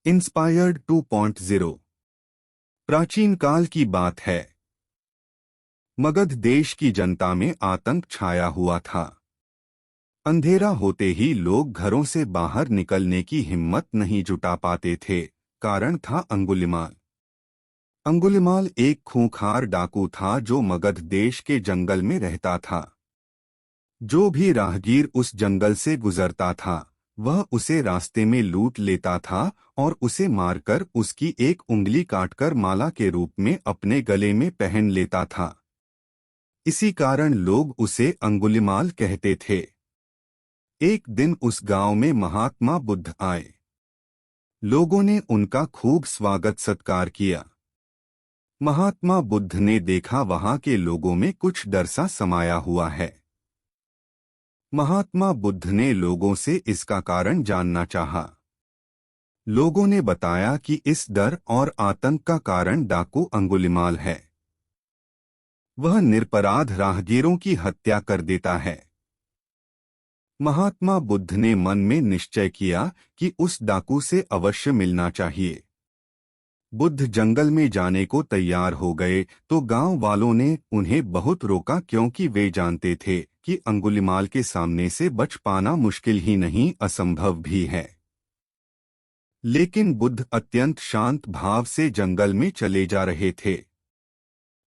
Inspired 2.0। प्राचीन काल की बात है। मगध देश की जनता में आतंक छाया हुआ था। अंधेरा होते ही लोग घरों से बाहर निकलने की हिम्मत नहीं जुटा पाते थे। कारण था अंगुलिमाल। अंगुलिमाल एक खूंखार डाकू था जो मगध देश के जंगल में रहता था। जो भी राहगीर उस जंगल से गुजरता था वह उसे रास्ते में लूट लेता था और उसे मारकर उसकी एक उंगली काटकर माला के रूप में अपने गले में पहन लेता था। इसी कारण लोग उसे अंगुलिमाल कहते थे। एक दिन उस गांव में महात्मा बुद्ध आए। लोगों ने उनका खूब स्वागत सत्कार किया। महात्मा बुद्ध ने देखा वहां के लोगों में कुछ डर सा समाया हुआ है। महात्मा बुद्ध ने लोगों से इसका कारण जानना चाहा। लोगों ने बताया कि इस डर और आतंक का कारण डाकू अंगुलिमाल है। वह निरपराध राहगीरों की हत्या कर देता है। महात्मा बुद्ध ने मन में निश्चय किया कि उस डाकू से अवश्य मिलना चाहिए। बुद्ध जंगल में जाने को तैयार हो गए तो गांव वालों ने उन्हें बहुत रोका, क्योंकि वे जानते थे कि अंगुलिमाल के सामने से बच पाना मुश्किल ही नहीं असंभव भी है। लेकिन बुद्ध अत्यंत शांत भाव से जंगल में चले जा रहे थे।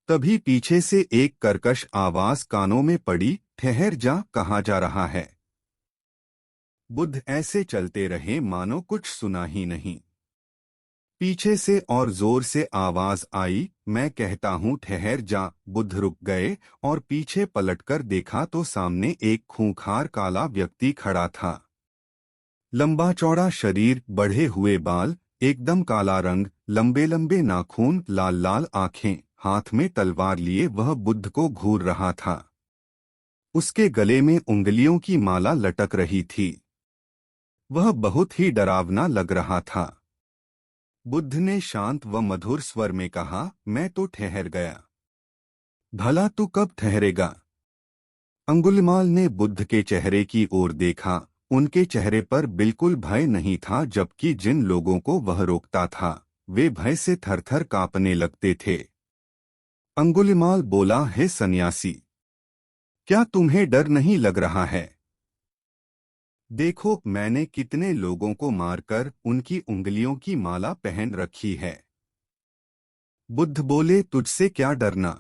तभी पीछे से एक कर्कश आवाज कानों में पड़ी, ठहर जा, कहाँ जा रहा है। बुद्ध ऐसे चलते रहे मानो कुछ सुना ही नहीं। पीछे से और जोर से आवाज आई, मैं कहता हूँ ठहर जा। बुद्ध रुक गए और पीछे पलटकर देखा तो सामने एक खूंखार काला व्यक्ति खड़ा था। लंबा चौड़ा शरीर, बढ़े हुए बाल, एकदम काला रंग, लंबे लंबे नाखून, लाल लाल आंखें, हाथ में तलवार लिए वह बुद्ध को घूर रहा था। उसके गले में उंगलियों की माला लटक रही थी। वह बहुत ही डरावना लग रहा था। बुद्ध ने शांत व मधुर स्वर में कहा, मैं तो ठहर गया। भला तू कब ठहरेगा? अंगुलिमाल ने बुद्ध के चेहरे की ओर देखा। उनके चेहरे पर बिल्कुल भय नहीं था, जबकि जिन लोगों को वह रोकता था वे भय से थरथर कांपने लगते थे। अंगुलिमाल बोला, हे सन्यासी, क्या तुम्हें डर नहीं लग रहा है? देखो, मैंने कितने लोगों को मारकर उनकी उंगलियों की माला पहन रखी है। बुद्ध बोले, तुझसे क्या डरना?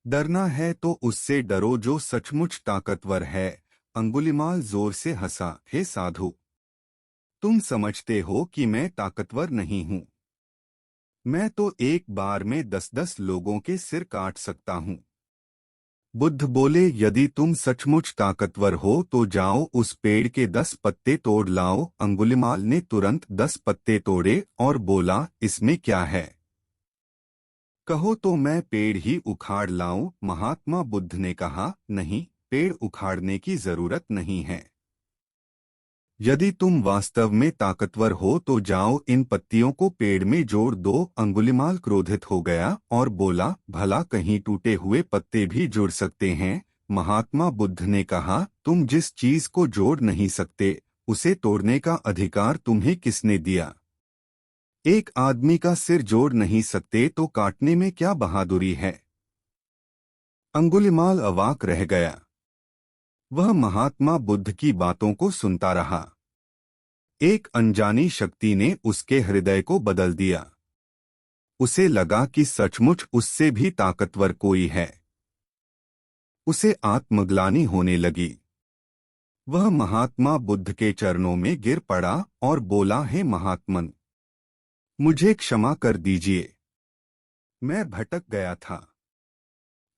डरना है तो उससे डरो जो सचमुच ताकतवर है। अंगुलिमाल जोर से हंसा, हे साधु, तुम समझते हो कि मैं ताकतवर नहीं हूं। मैं तो एक बार में 10-10 लोगों के सिर काट सकता हूं। बुद्ध बोले, यदि तुम सचमुच ताकतवर हो तो जाओ उस पेड़ के 10 पत्ते तोड़ लाओ। अंगुलिमाल ने तुरंत 10 पत्ते तोड़े और बोला, इसमें क्या है? कहो तो मैं पेड़ ही उखाड़ लाऊं। महात्मा बुद्ध ने कहा, नहीं, पेड़ उखाड़ने की जरूरत नहीं है। यदि तुम वास्तव में ताकतवर हो तो जाओ इन पत्तियों को पेड़ में जोड़ दो। अंगुलिमाल क्रोधित हो गया और बोला, भला कहीं टूटे हुए पत्ते भी जुड़ सकते हैं? महात्मा बुद्ध ने कहा, तुम जिस चीज को जोड़ नहीं सकते उसे तोड़ने का अधिकार तुम्हें किसने दिया? एक आदमी का सिर जोड़ नहीं सकते तो काटने में क्या बहादुरी है? अंगुलिमाल अवाक रह गया। वह महात्मा बुद्ध की बातों को सुनता रहा। एक अनजानी शक्ति ने उसके हृदय को बदल दिया। उसे लगा कि सचमुच उससे भी ताकतवर कोई है। उसे आत्मग्लानि होने लगी। वह महात्मा बुद्ध के चरणों में गिर पड़ा और बोला, हे महात्मन, मुझे क्षमा कर दीजिए। मैं भटक गया था।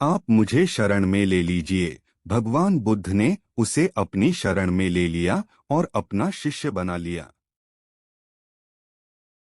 आप मुझे शरण में ले लीजिए। भगवान बुद्ध ने उसे अपनी शरण में ले लिया और अपना शिष्य बना लिया।